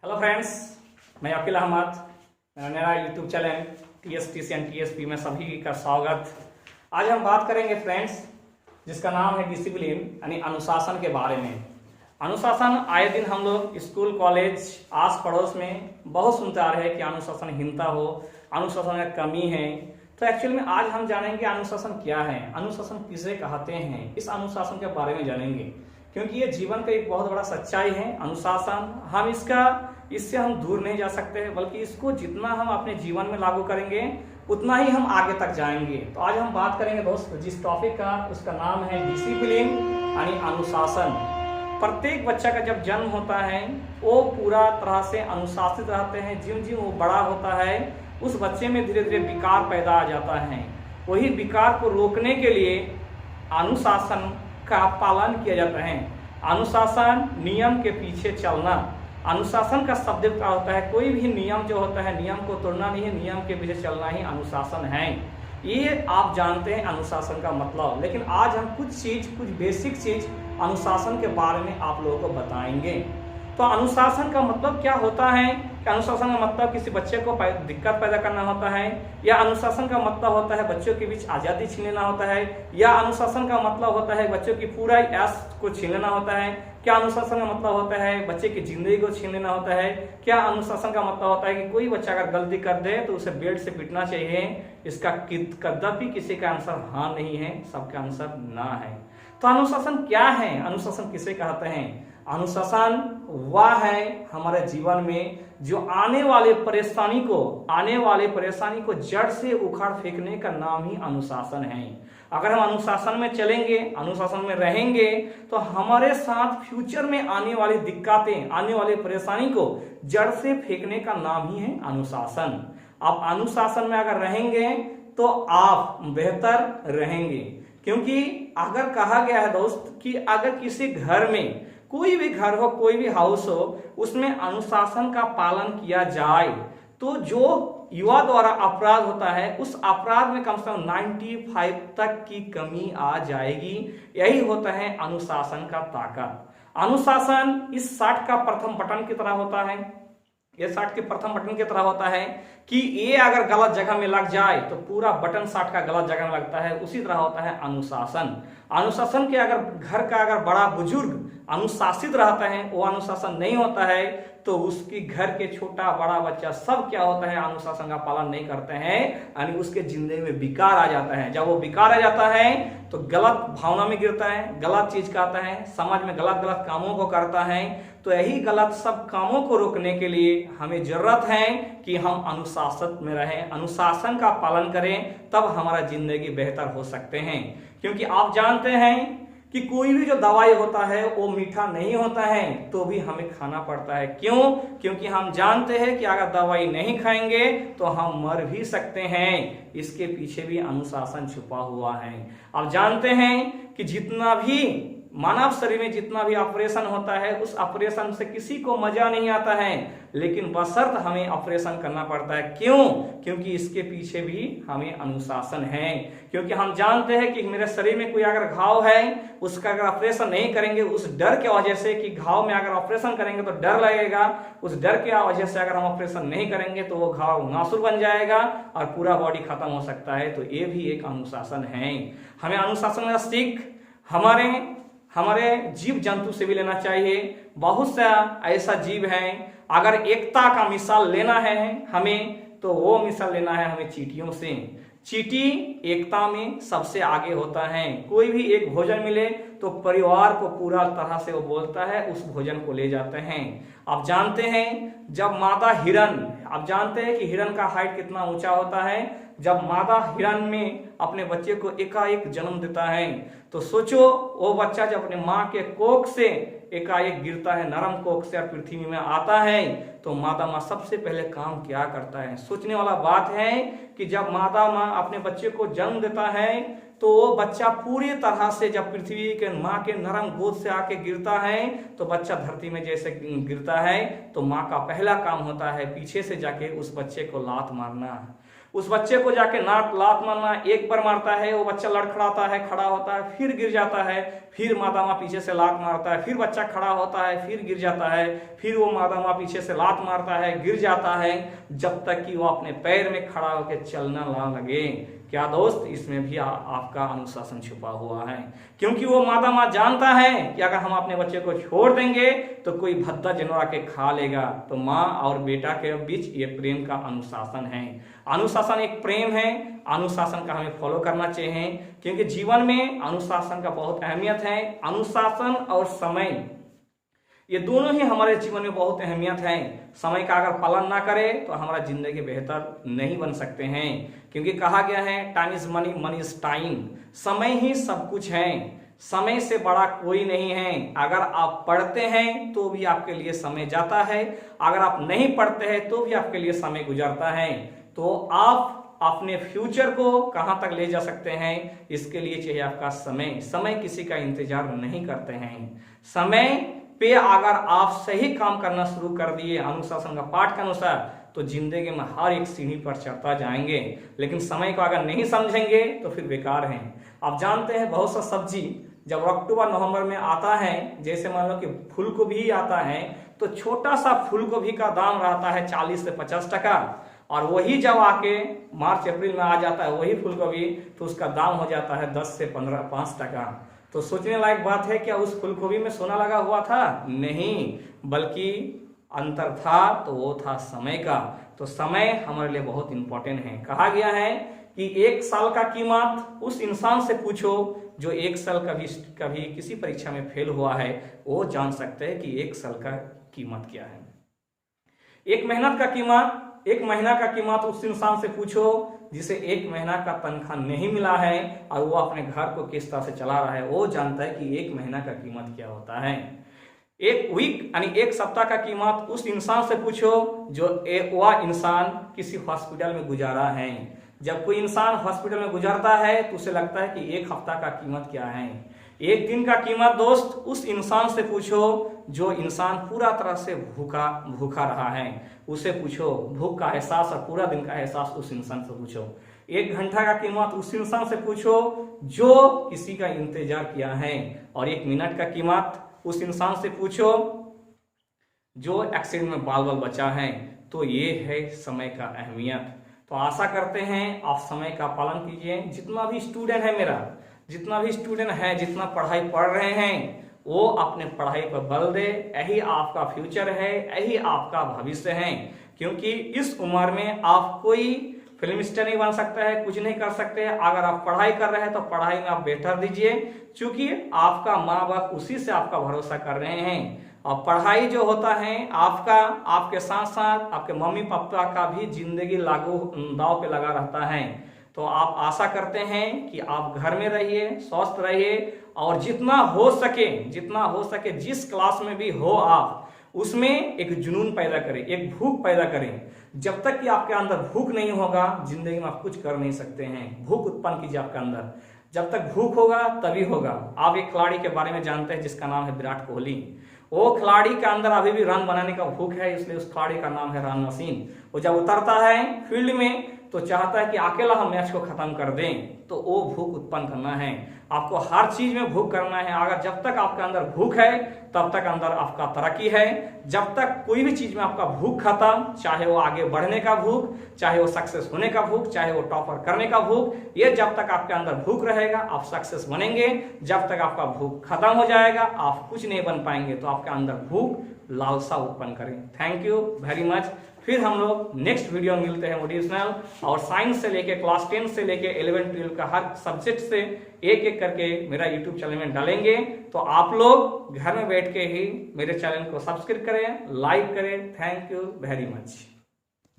Hello friends, मैं अकील अहमद। मेरा YouTube channel TSTC and TSP में सभी का स्वागत। आज हम बात करेंगे फ्रेंड्स जिसका नाम है डिसिप्लिन यानी अनुशासन के बारे में। अनुशासन आए दिन हम लोग स्कूल कॉलेज आस पड़ोस में बहुत सुनते आ रहे हैं कि अनुशासनहीनता हो, अनुशासन में कमी है। तो एक्चुअली में आज हम जानेंगे अनुशासन क्या है, अनुशासन किसे कहते हैं, इस अनुशासन के बारे में जानेंगे क्योंकि ये जीवन का एक बहुत बड़ा सच्चाई है। अनुशासन इससे हम दूर नहीं जा सकते, बल्कि इसको जितना हम अपने जीवन में लागू करेंगे उतना ही हम आगे तक जाएंगे। तो आज हम बात करेंगे दोस्त जिस टॉपिक का, उसका नाम है डिसिप्लिन यानी अनुशासन। प्रत्येक बच्चा का जब जन्म होता है वो पूरा तरह से अनुशासित रहते हैं। जिन जिन वो बड़ा होता है उस बच्चे में धीरे धीरे विकार पैदा आ जाता है। वही विकार को रोकने के लिए अनुशासन का पालन किया जाता है। अनुशासन नियम के पीछे चलना। अनुशासन का शब्द क्या होता है? कोई भी नियम जो होता है नियम को तोड़ना नहीं है, नियम के पीछे चलना ही अनुशासन है। ये आप जानते हैं अनुशासन का मतलब। लेकिन आज हम कुछ बेसिक चीज अनुशासन के बारे में आप लोगों को बताएंगे। तो अनुशासन का मतलब क्या होता है? कि अनुशासन का मतलब किसी बच्चे को दिक्कत पैदा करना होता है, या अनुशासन का मतलब होता है बच्चों के बीच आज़ादी छीन लेना होता है, या अनुशासन का मतलब होता है बच्चों की पूरा ऐश को छीन लेना होता है, क्या अनुशासन का मतलब होता है बच्चे की जिंदगी को छीन लेना होता है, क्या अनुशासन का मतलब होता है कि कोई बच्चा अगर गलती कर दे तो उसे बेल्ट से पीटना चाहिए? इसका कदापि किसी का आंसर हाँ नहीं है, सबका आंसर ना है। तो अनुशासन क्या है, अनुशासन किसे कहते हैं? अनुशासन वह है हमारे जीवन में जो आने वाले परेशानी को जड़ से उखाड़ फेंकने का नाम ही अनुशासन है। अगर हम अनुशासन में चलेंगे, अनुशासन में रहेंगे, तो हमारे साथ फ्यूचर में आने वाली दिक्कतें, आने वाली परेशानी को जड़ से फेंकने का नाम ही है अनुशासन। आप अनुशासन में अगर रहेंगे तो आप बेहतर रहेंगे। क्योंकि अगर कहा गया है दोस्त कि अगर किसी घर में, कोई भी घर हो, कोई भी हाउस हो, उसमें अनुशासन का पालन किया जाए तो जो युवा द्वारा अपराध होता है उस अपराध में कम से कम 95 तक की कमी आ जाएगी। यही होता है अनुशासन का ताकत। अनुशासन इस 60 का प्रथम बटन की तरह होता है। ये 60 के प्रथम बटन की तरह होता है कि ये अगर गलत जगह में लग जाए तो पूरा बटन 60 का गलत जगह में लगता है। उसी तरह होता है अनुशासन। अनुशासन के अगर घर का अगर बड़ा बुजुर्ग अनुशासित रहता है, वो अनुशासन नहीं होता है, तो उसकी घर के छोटा बड़ा बच्चा सब क्या होता है, अनुशासन का पालन नहीं करते हैं, यानी उसके जिंदगी में विकार आ जाता है। जब वो विकार आ जाता है तो गलत भावना में गिरता है, गलत चीज करता है, समाज में गलत गलत कामों को करता है। तो यही गलत सब कामों को रोकने के लिए हमें जरूरत है कि हम अनुशासन में रहें, अनुशासन का पालन करें, तब हमारा जिंदगी बेहतर हो सकते हैं। क्योंकि आप जानते हैं कि कोई भी जो दवाई होता है वो मीठा नहीं होता है, तो भी हमें खाना पड़ता है। क्यों? क्योंकि हम जानते हैं कि अगर दवाई नहीं खाएंगे तो हम मर भी सकते हैं। इसके पीछे भी अनुशासन छुपा हुआ है। आप जानते हैं कि जितना भी मानव शरीर में जितना भी ऑपरेशन होता है, उस ऑपरेशन से किसी को मजा नहीं आता है, लेकिन बशर्त हमें ऑपरेशन करना पड़ता है। क्यों? क्योंकि इसके पीछे भी हमें अनुशासन है। क्योंकि हम जानते हैं कि मेरे शरीर में कोई अगर घाव है, उसका अगर ऑपरेशन नहीं करेंगे, उस डर के वजह से कि घाव में अगर ऑपरेशन करेंगे तो डर लगेगा, उस डर के वजह से अगर हम ऑपरेशन नहीं करेंगे तो वो घाव नासुर बन जाएगा और पूरा बॉडी खत्म हो सकता है। तो ये भी एक अनुशासन है। हमें अनुशासन का सीख हमारे जीव जंतु से भी लेना चाहिए। बहुत सा ऐसा जीव है, अगर एकता का मिसाल लेना है हमें, तो वो मिसाल लेना है हमें चींटियों से। चींटी एकता में सबसे आगे होता है। कोई भी एक भोजन मिले तो परिवार को पूरा तरह से वो बोलता है, उस भोजन को ले जाते हैं। आप जानते हैं जब मादा हिरन, आप जानते हैं कि हिरन का हाइट कितना ऊंचा होता है। जब मादा हिरन में अपने बच्चे को एकाएक जन्म देता है, तो सोचो वो बच्चा जब अपने माँ के कोख से एकाएक गिरता है, नरम कोख से पृथ्वी में आता है, तो मादा माँ सबसे पहले काम क्या करता है? सोचने वाला बात है कि जब मादा माँ अपने बच्चे को जन्म देता है तो वो बच्चा पूरी तरह से जब पृथ्वी के माँ के नरम गोद से आके गिरता है, तो बच्चा धरती में जैसे गिरता है तो माँ का पहला काम होता है पीछे से जाके उस बच्चे को लात मारना। उस बच्चे को जाके लात मारना। एक बार मारता है, वो बच्चा लड़खड़ाता है, खड़ा होता है, फिर गिर जाता है, फिर मादा माँ पीछे से लात मारता है, फिर बच्चा खड़ा होता है, फिर गिर जाता है, फिर वो मादा माँ पीछे से लात मारता है, गिर जाता है, जब तक कि वो अपने पैर में खड़ा होकर चलना ना लगे। क्या दोस्त, इसमें भी आपका अनुशासन छुपा हुआ है, क्योंकि वो मादा माँ जानता है कि अगर हम अपने बच्चे को छोड़ देंगे तो कोई भद्दा जानवर आके खा लेगा। तो माँ और बेटा के बीच ये प्रेम का अनुशासन है। अनुशासन एक प्रेम है, अनुशासन का हमें फॉलो करना चाहिए, क्योंकि जीवन में अनुशासन का बहुत अहमियत है। अनुशासन और समय, ये दोनों ही हमारे जीवन में बहुत अहमियत है। समय का अगर पालन ना करें तो हमारा जिंदगी बेहतर नहीं बन सकते हैं, क्योंकि कहा गया है time is money, money is time. समय ही सब कुछ है, समय से बड़ा कोई नहीं है। अगर आप पढ़ते हैं तो भी आपके लिए समय जाता है, अगर आप नहीं पढ़ते हैं तो भी आपके लिए समय गुजरता है। तो आप अपने फ्यूचर को कहां तक ले जा सकते हैं, इसके लिए चाहिए आपका समय। समय किसी का इंतजार नहीं करते हैं। समय पे अगर आप सही काम करना शुरू कर दिए अनुशासन का पाठ के अनुसार, तो जिंदगी में हर एक सीढ़ी पर चढ़ता जाएंगे। लेकिन समय को अगर नहीं समझेंगे तो फिर बेकार हैं। आप जानते हैं बहुत सा सब्जी जब अक्टूबर नवंबर में आता है, जैसे मान लो कि फूल गोभी आता है, तो छोटा सा फूल गोभी का दाम रहता है 40 से 50 टका, और वही जब आके मार्च अप्रैल में आ जाता है वही फूल गोभी, तो उसका दाम हो जाता है 10 से 5 टका। तो सोचने लायक बात है, क्या उस फूल गोभी में सोना लगा हुआ था? नहीं, बल्कि अंतर था, तो वो था समय का। तो समय हमारे लिए बहुत इंपॉर्टेंट है। कहा गया है कि 1 साल का कीमत उस इंसान से पूछो जो 1 साल कभी किसी परीक्षा में फेल हुआ है, वो जान सकते हैं कि 1 साल का कीमत क्या है। 1 महीना का कीमत उस इंसान से पूछो जिसे 1 महीना का तनख्वाह नहीं मिला है और वो अपने घर को किस तरह से चला रहा है, वो जानता है कि 1 महीना का कीमत क्या होता है। 1 वीक यानी 1 सप्ताह का कीमत उस इंसान से पूछो जो वह इंसान किसी हॉस्पिटल में गुजारा है। जब कोई इंसान हॉस्पिटल में गुजरता है तो उसे लगता है कि 1 हफ्ता का कीमत क्या है। 1 दिन का कीमत दोस्त उस इंसान से पूछो जो इंसान पूरा तरह से भूखा रहा है, उसे पूछो। भूख का एहसास और पूरा दिन का एहसास उस इंसान से पूछो। 1 घंटा का कीमत उस इंसान से पूछो जो किसी का इंतजार किया है, और 1 मिनट का कीमत उस इंसान से पूछो जो एक्सीडेंट में बाल बाल बचा है। तो ये है समय का अहमियत। तो आशा करते हैं आप समय का पालन कीजिए। जितना भी स्टूडेंट है जितना पढ़ाई पढ़ रहे हैं, वो अपने पढ़ाई पर बल दे। यही आपका फ्यूचर है, यही आपका भविष्य है, क्योंकि इस उम्र में आप कोई फिल्म स्टार नहीं बन सकता है, कुछ नहीं कर सकते। अगर आप पढ़ाई कर रहे हैं तो पढ़ाई में आप बेहतर दीजिए, क्योंकि आपका माँ बाप उसी से आपका भरोसा कर रहे हैं। और पढ़ाई जो होता है आपके साथ साथ आपके मम्मी पापा का भी जिंदगी दांव पे लगा रहता है। तो आप आशा करते हैं कि आप घर में रहिए, स्वस्थ रहिए, और जितना हो सके जिस क्लास में भी हो आप उसमें एक जुनून पैदा करें, एक भूख पैदा करें। जब तक कि आपके अंदर भूख नहीं होगा जिंदगी में आप कुछ कर नहीं सकते हैं। भूख उत्पन्न कीजिए आपके अंदर, जब तक भूख होगा तभी होगा। आप एक खिलाड़ी के बारे में जानते हैं जिसका नाम है विराट कोहली। वो खिलाड़ी के अंदर अभी भी रन बनाने का भूख है, इसलिए उस खिलाड़ी का नाम है रन मशीन। वो जब उतरता है फील्ड में तो चाहता है कि अकेला हम मैच को खत्म कर दें। तो वो भूख उत्पन्न करना है, आपको हर चीज में भूख करना है। अगर जब तक आपके अंदर भूख है तब तक अंदर आपका तरक्की है। जब तक कोई भी चीज में आपका भूख खत्म, चाहे वो आगे बढ़ने का भूख, चाहे वो सक्सेस होने का भूख, चाहे वो टॉपर करने का भूख, ये जब तक आपके अंदर भूख रहेगा आप सक्सेस बनेंगे। जब तक आपका भूख खत्म हो जाएगा आप कुछ नहीं बन पाएंगे। तो आपके अंदर भूख लालसा उत्पन्न करें। Thank you very much. फिर हम लोग नेक्स्ट वीडियो में मिलते हैं मोटिवेशनल, और साइंस से लेके क्लास 10 से लेके 11-12 का हर सब्जेक्ट से एक करके मेरा यूट्यूब चैनल में डालेंगे। तो आप लोग घर में बैठ के ही मेरे चैनल को सब्सक्राइब करें, लाइक करें। Thank you very much.